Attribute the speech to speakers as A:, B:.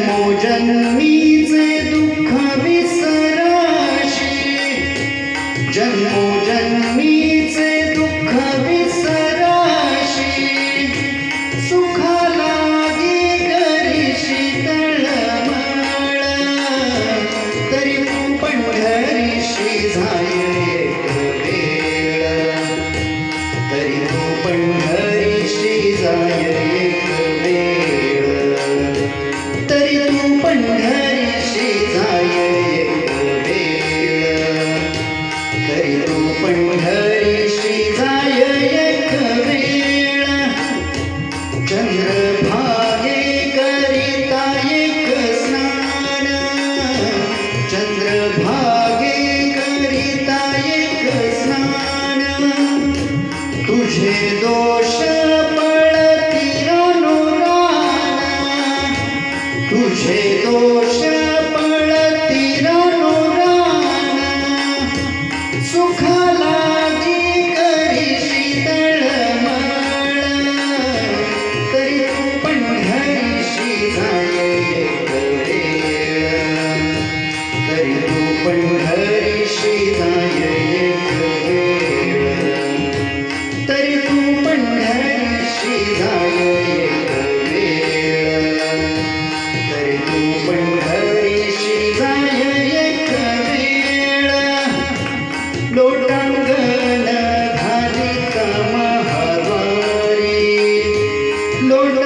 A: जन्मोजन्मीचे दुःख विसराशी, जन्मोजन्मीचे दुःख विसराशी, सुखा लागी करीशी तळमळ, तरी तू पंढरीशी जाय एक वेळ, तरी तू पंढरीशी जाय एक वेळ, तरी तू पंढरीशी जाय एक वेळ, तरी तू पंढरीशी जाय एक वेळ. चंद्रभागे करिता एक स्नान, चंद्रभागे करिता एक स्नान, तुझे दोष पळती रानोरान, तुझे दोष पळती रानोरान, सुखा लागी करीशी तळमळ, तरी तू पंढरीशी जाय एक वेळ, तरी तू पंढरीशी जाय एक वेळ, तरी तू पंढरीशी जाय एक वेळ, तरी तू पंढरीशी जाय एक वेळ. लोटांगण घालिता महाद्वारी, लोट